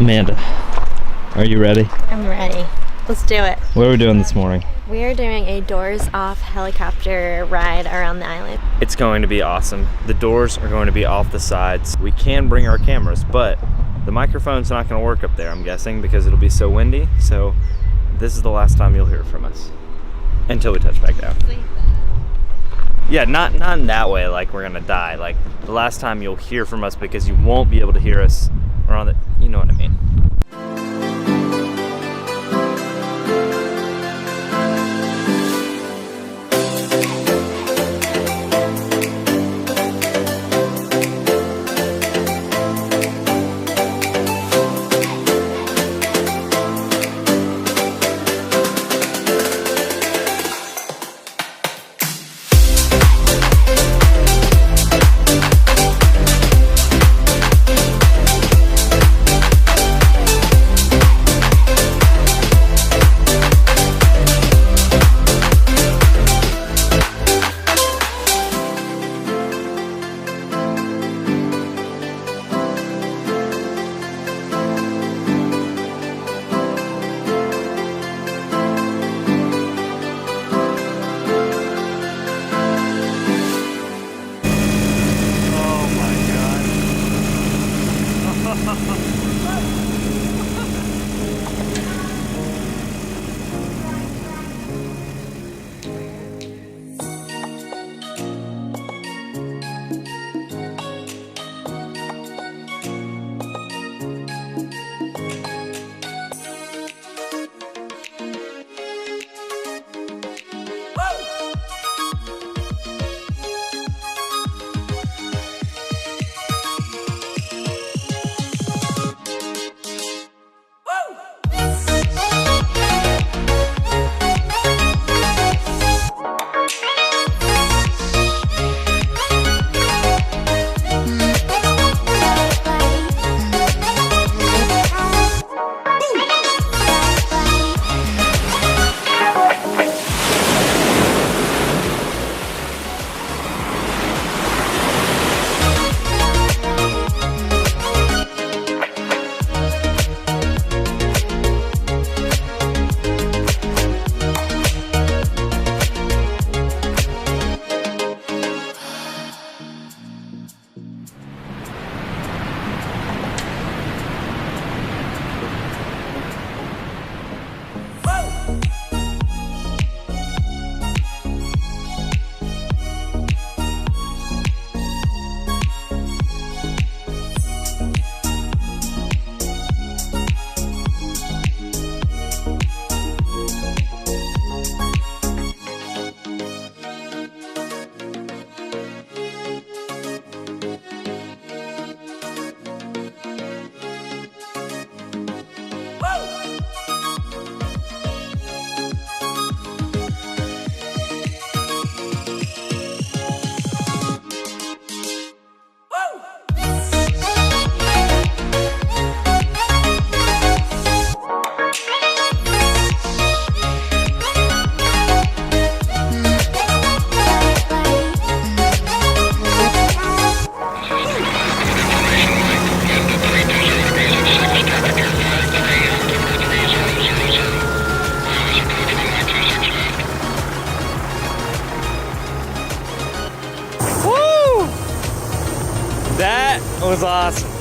Amanda, are you ready? I'm ready. Let's do it. What are we doing this morning? We are doing a doors off helicopter ride around the island. It's going to be awesome. The doors are going to be off the sides. We can bring our cameras, but the microphone's not going to work up there, I'm guessing, because it'll be so windy. So this is the last time you'll hear from us until we touch back down. Yeah, not in that way, like we're gonna die. Like the last time you'll hear from us because you won't be able to hear us around the, you know what I mean. That was awesome.